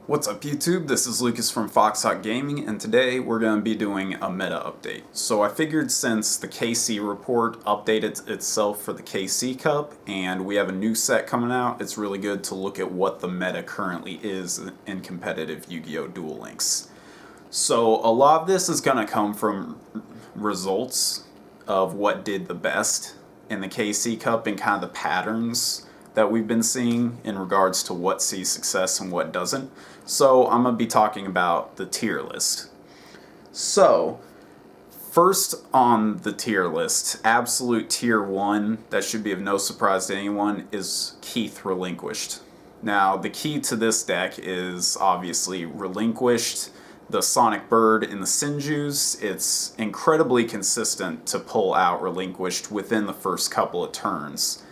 What's up YouTube? This is Lucas from Foxhawk Gaming, and today we're going to be doing a meta update. So I figured since the KC report updated itself for the KC Cup, and we have a new set coming out, it's really good to look at what the meta currently is in competitive Yu-Gi-Oh! Duel Links. So a lot of this is going to come from results of what did the best in the KC Cup and kind of the patterns that we've been seeing in regards to what sees success and what doesn't. So I'm going to be talking about the tier list. So first on the tier list, absolute tier 1, that should be of no surprise to anyone, is Keith Relinquished. Now the key to this deck is obviously Relinquished, the Sonic Bird, and the Sinjus. It's incredibly consistent to pull out Relinquished within the first couple of turns.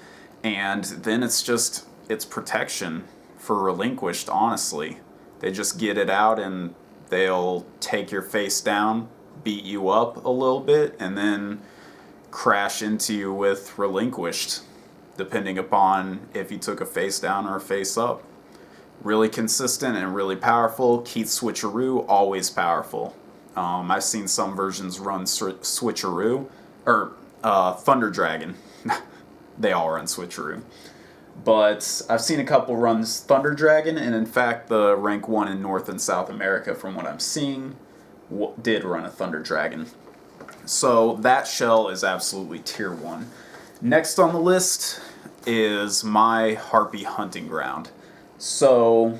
And then it's protection for Relinquished, honestly. They just get it out and they'll take your face down, beat you up a little bit, and then crash into you with Relinquished, depending upon if you took a face down or a face up. Really consistent and really powerful. Keith Switcheroo, always powerful. I've seen some versions run Switcheroo, or Thunder Dragon. They all run Switcheroo. But I've seen a couple runs Thunder Dragon, and in fact the rank 1 in North and South America, from what I'm seeing, did run a Thunder Dragon. So that shell is absolutely tier 1. Next on the list is Mai Harpie Hunting Ground. So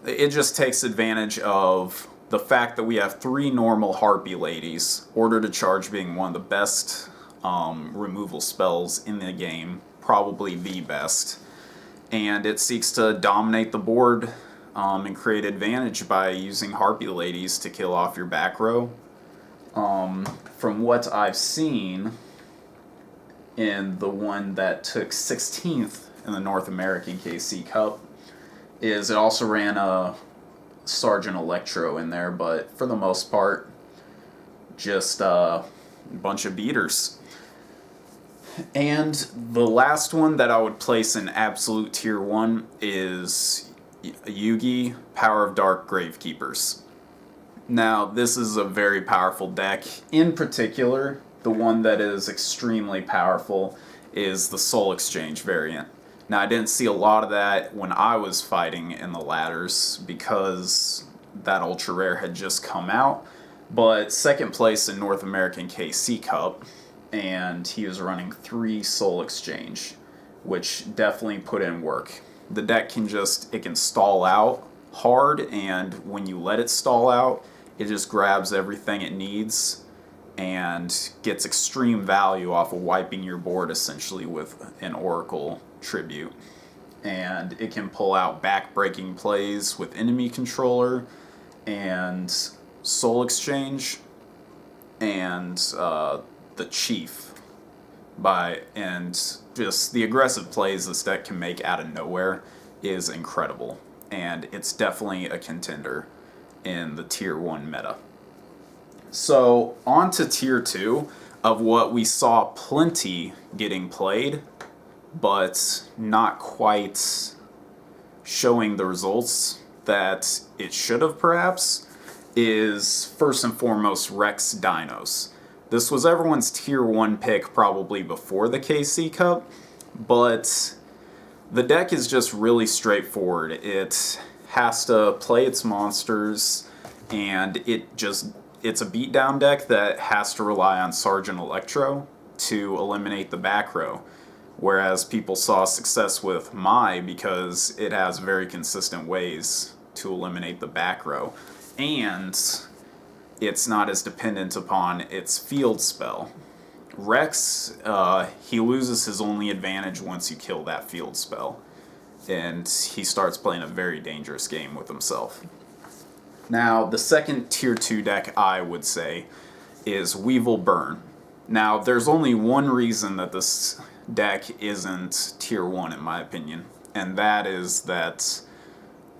it just takes advantage of the fact that we have 3 normal Harpie ladies, Order to Charge being one of the best removal spells in the game, probably the best, and it seeks to dominate the board and create advantage by using Harpie ladies to kill off your back row. From what I've seen in the one that took 16th in the North American KC Cup, is it also ran a Sergeant Electro in there, but for the most part just a bunch of beaters. And the last one that I would place in absolute tier 1 is Yugi, Power of Dark Gravekeepers. Now, this is a very powerful deck. In particular, the one that is extremely powerful is the Soul Exchange variant. Now, I didn't see a lot of that when I was fighting in the ladders because that ultra rare had just come out, but second place in North American KC Cup, and he was running 3 Soul Exchange, which definitely put in work. The deck can stall out hard, and when you let it stall out, it just grabs everything it needs and gets extreme value off of wiping your board essentially with an Oracle Tribute. And it can pull out back-breaking plays with enemy controller and Soul Exchange and the Chief and just the aggressive plays this deck can make out of nowhere is incredible, and it's definitely a contender in the tier 1 meta. So on to tier 2 of what we saw plenty getting played but not quite showing the results that it should have, perhaps, is first and foremost Rex Dinos. This was everyone's tier 1 pick probably before the KC Cup, but the deck is just really straightforward. It has to play its monsters, and it's a beatdown deck that has to rely on Sergeant Electro to eliminate the back row, whereas people saw success with Mai because it has very consistent ways to eliminate the back row, and it's not as dependent upon its field spell. Rex, he loses his only advantage once you kill that field spell, and he starts playing a very dangerous game with himself. Now, the second tier 2 deck I would say is Weevil Burn. Now, there's only one reason that this deck isn't tier 1 in my opinion, and that is that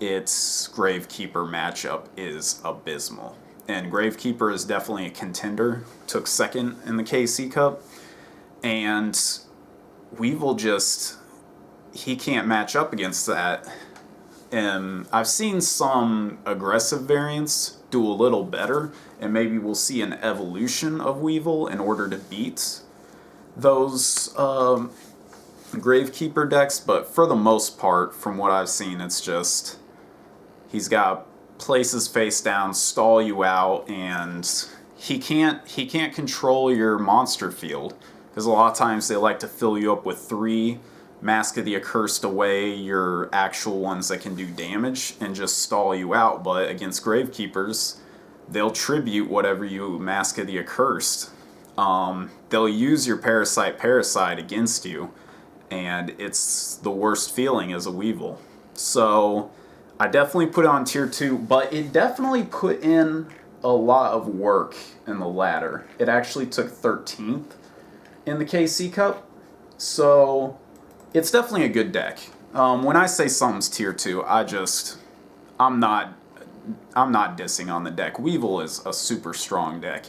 its Gravekeeper matchup is abysmal. And Gravekeeper is definitely a contender, took second in the KC Cup, and Weevil he can't match up against that And I've seen some aggressive variants do a little better, and maybe we'll see an evolution of Weevil in order to beat those Gravekeeper decks, but for the most part, from what I've seen, it's just he's got places face down, stall you out, and he can't control your monster field, because a lot of times they like to fill you up with 3 Mask of the Accursed away, your actual ones that can do damage, and just stall you out. But against Gravekeepers, they'll tribute whatever you Mask of the Accursed. They'll use your Parasite against you, and it's the worst feeling as a Weevil. So I definitely put it on tier 2, but it definitely put in a lot of work in the ladder. It actually took 13th in the KC Cup, so it's definitely a good deck. When I say something's tier 2, I'm not dissing on the deck. Weevil is a super strong deck,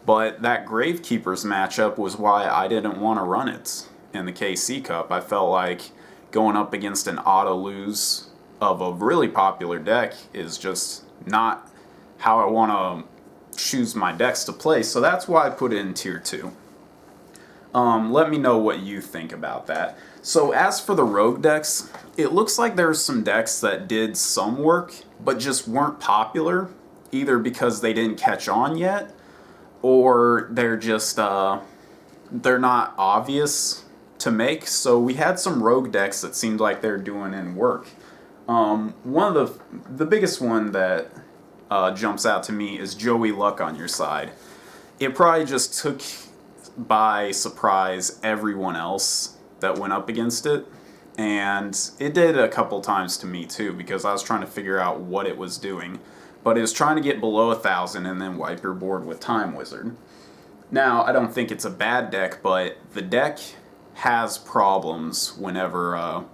but that Gravekeepers matchup was why I didn't want to run it in the KC Cup. I felt like going up against an auto lose of a really popular deck is just not how I want to choose my decks to play, so that's why I put it in tier 2. Let me know what you think about that. So as for the rogue decks, it looks like there's some decks that did some work, but just weren't popular, either because they didn't catch on yet, or they're just, they're not obvious to make. So we had some rogue decks that seemed like they're doing in work. One of the biggest one that jumps out to me is Joey Luck on your side. It probably just took by surprise everyone else that went up against it, and it did a couple times to me too, because I was trying to figure out what it was doing, but it was trying to get below 1,000 and then wipe your board with Time Wizard. Now, I don't think it's a bad deck, but the deck has problems whenever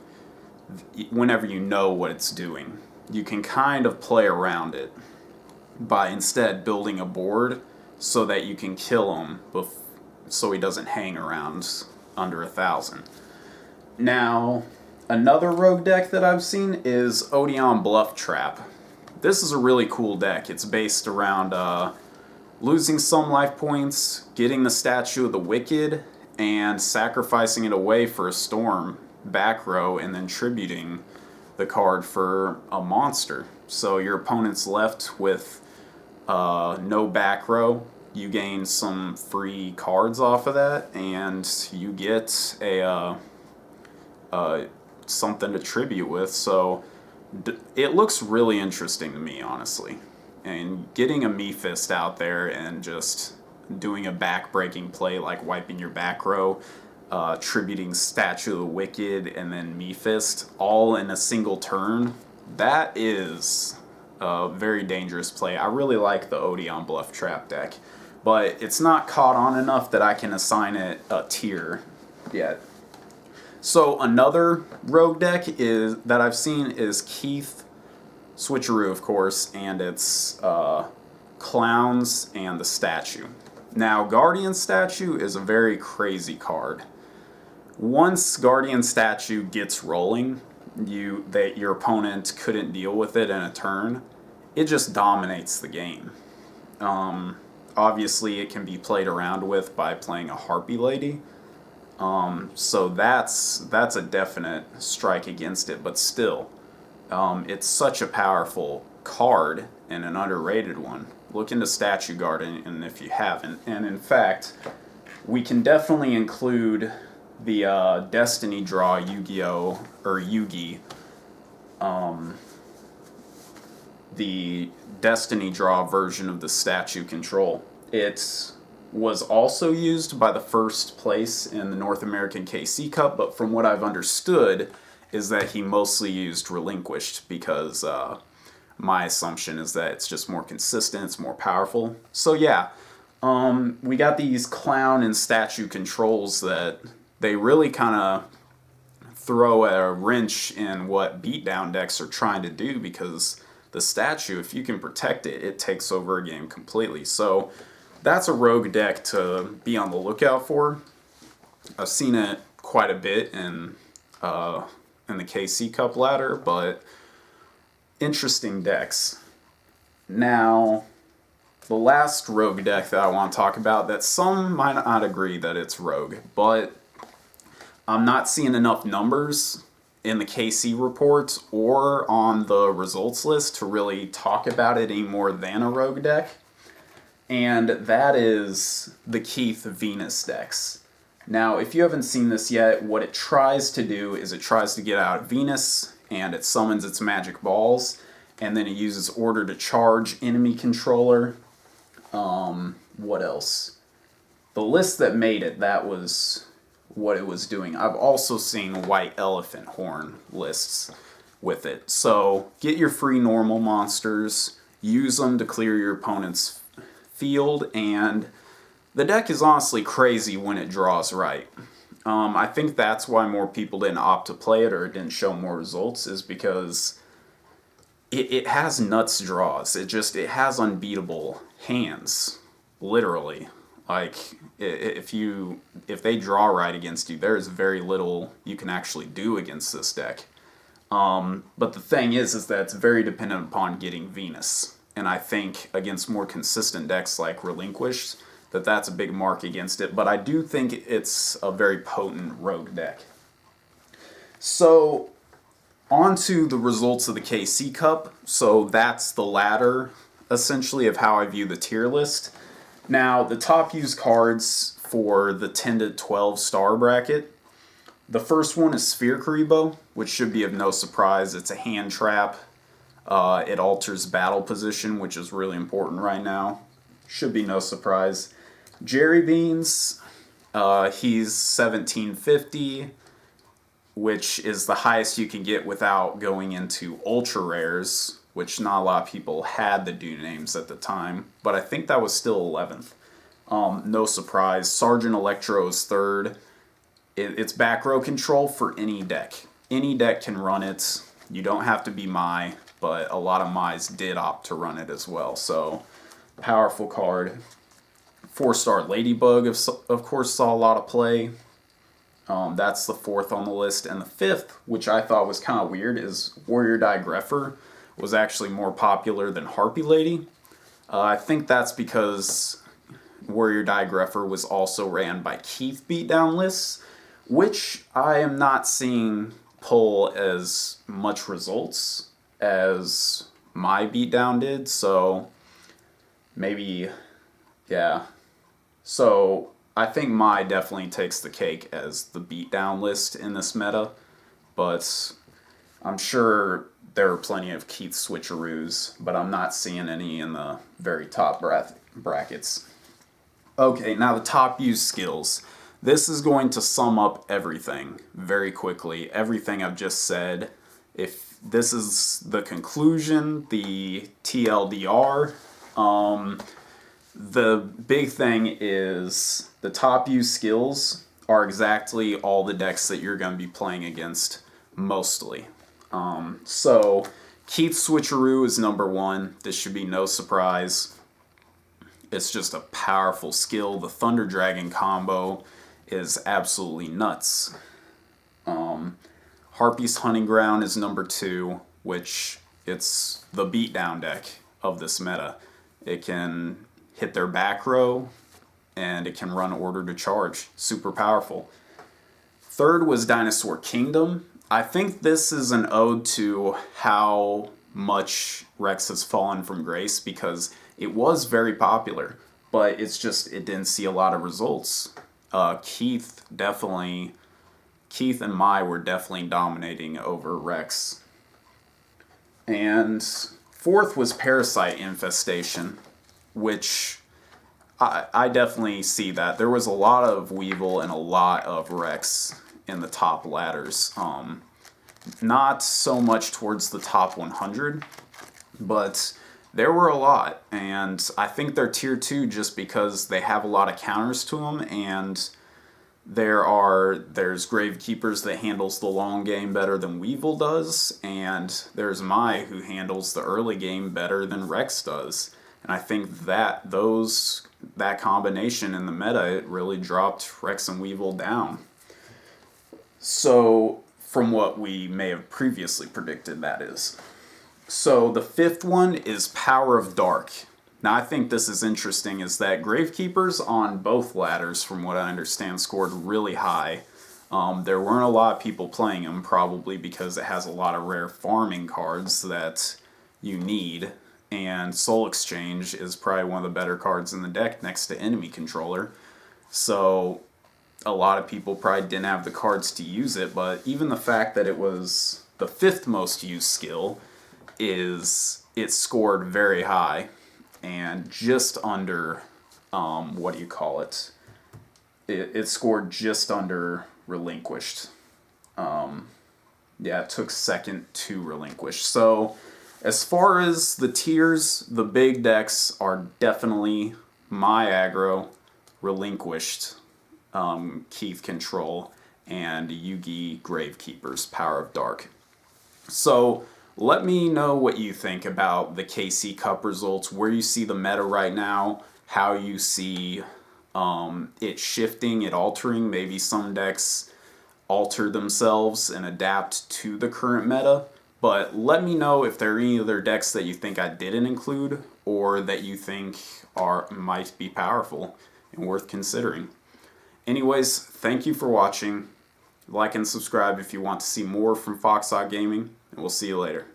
you know what it's doing. You can kind of play around it by instead building a board so that you can kill him so he doesn't hang around under 1,000. Now, another rogue deck that I've seen is Odeon Bluff Trap. This is a really cool deck. It's based around losing some life points, getting the Statue of the Wicked, and sacrificing it away for a Storm back row, and then tributing the card for a monster. So your opponent's left with no back row. You gain some free cards off of that, and you get a something to tribute with. So it looks really interesting to me, honestly. And getting a Mephist out there and just doing a back-breaking play like wiping your back row, tributing Statue of the Wicked, and then Mephist all in a single turn, that is a very dangerous play. I really like the Odeon Bluff Trap deck, but it's not caught on enough that I can assign it a tier yet. So another rogue deck that I've seen is Keith Switcheroo, of course, and it's Clowns and the Statue. Now, Guardian Statue is a very crazy card. Once Guardian Statue gets rolling, your opponent couldn't deal with it in a turn, it just dominates the game. Obviously, it can be played around with by playing a Harpy Lady, so that's a definite strike against it, but still, it's such a powerful card and an underrated one. Look into Statue Guardian if you haven't, and in fact, we can definitely include the Destiny Draw YuGiOh, or Yugi, the Destiny Draw version of the Statue Control. It was also used by the first place in the North American KC Cup, but from what I've understood is that he mostly used Relinquished, because my assumption is that it's just more consistent, it's more powerful. So yeah, we got these Clown and Statue controls that they really kind of throw a wrench in what beatdown decks are trying to do, because the Statue, if you can protect it, it takes over a game completely. So that's a rogue deck to be on the lookout for. I've seen it quite a bit in the KC Cup ladder, but interesting decks. Now, the last rogue deck that I want to talk about, that some might not agree that it's rogue, but I'm not seeing enough numbers in the KC report or on the results list to really talk about it any more than a rogue deck. And that is the Keith Venus decks. Now, if you haven't seen this yet, what it tries to do is it tries to get out of Venus, and it summons its magic balls, and then it uses order to charge enemy controller. What else? The list that made it, that was what it was doing. I've also seen white elephant horn lists with it. So get your free normal monsters, use them to clear your opponent's field, and the deck is honestly crazy when it draws right. I think that's why more people didn't opt to play it or it didn't show more results, is because it has nuts draws. It has unbeatable hands, literally. Like, if they draw right against you, there is very little you can actually do against this deck. But the thing is that it's very dependent upon getting Venus. And I think against more consistent decks like Relinquished, that's a big mark against it. But I do think it's a very potent rogue deck. So, on to the results of the KC Cup. So that's the ladder, essentially, of how I view the tier list. Now, the top used cards for the 10 to 12 star bracket. The first one is Sphere Karibo, which should be of no surprise. It's a hand trap. It alters battle position, which is really important right now. Should be no surprise. Jerry Beans, he's 1750, which is the highest you can get without going into ultra rares, which not a lot of people had the do names at the time, but I think that was still 11th. No surprise. Sergeant Electro is third. It's back row control for any deck. Any deck can run it. You don't have to be Mai, but a lot of Mai's did opt to run it as well, so powerful card. 4-star Ladybug, of course, saw a lot of play. That's the fourth on the list. And the fifth, which I thought was kind of weird, is Warrior Die Greffer was actually more popular than Harpy Lady. I think that's because Warrior Die Greffer was also ran by Keith beatdown lists, which I am not seeing pull as much results as my beatdown did, so maybe, yeah. So I think Mai definitely takes the cake as the beatdown list in this meta, but I'm sure there are plenty of Keith switcheroos, but I'm not seeing any in the very top brackets. Okay, now the top used skills. This is going to sum up everything very quickly, everything I've just said. If this is the conclusion, the TLDR, the big thing is the top used skills are exactly all the decks that you're going to be playing against, mostly. So, Keith Switcheroo is number one. This should be no surprise. It's just a powerful skill. The Thunder Dragon combo is absolutely nuts. Harpies Hunting Ground is number two, which it's the beatdown deck of this meta. It can hit their back row, and it can run order to charge. Super powerful. Third was Dinosaur Kingdom. I think this is an ode to how much Rex has fallen from grace, because it was very popular, but it didn't see a lot of results. Keith and Mai were definitely dominating over Rex. And fourth was Parasite Infestation, which I definitely see that. There was a lot of Weevil and a lot of Rex in the top ladders. Not so much towards the top 100, but there were a lot. And I think they're tier 2 just because they have a lot of counters to them, and there's Gravekeepers that handles the long game better than Weevil does, and there's Mai who handles the early game better than Rex does. And I think that combination in the meta, it really dropped Rex and Weevil down. So, from what we may have previously predicted, that is. So the fifth one is Power of Dark. Now I think this is interesting is that Gravekeepers on both ladders, from what I understand, scored really high. There weren't a lot of people playing them, probably because it has a lot of rare farming cards that you need, and Soul Exchange is probably one of the better cards in the deck next to Enemy Controller. So a lot of people probably didn't have the cards to use it, but even the fact that it was the fifth most used skill is it scored very high and just under, what do you call it? It scored just under Relinquished. Yeah, it took second to Relinquished. So as far as the tiers, the big decks are definitely My Aggro, Relinquished, Keith Control, and Yugi Gravekeepers, Power of Dark. So let me know what you think about the KC Cup results, where you see the meta right now, how you see it shifting, it altering. Maybe some decks alter themselves and adapt to the current meta. But let me know if there are any other decks that you think I didn't include or that you think might be powerful and worth considering. Anyways, thank you for watching. Like and subscribe if you want to see more from Foxhawk Gaming, and we'll see you later.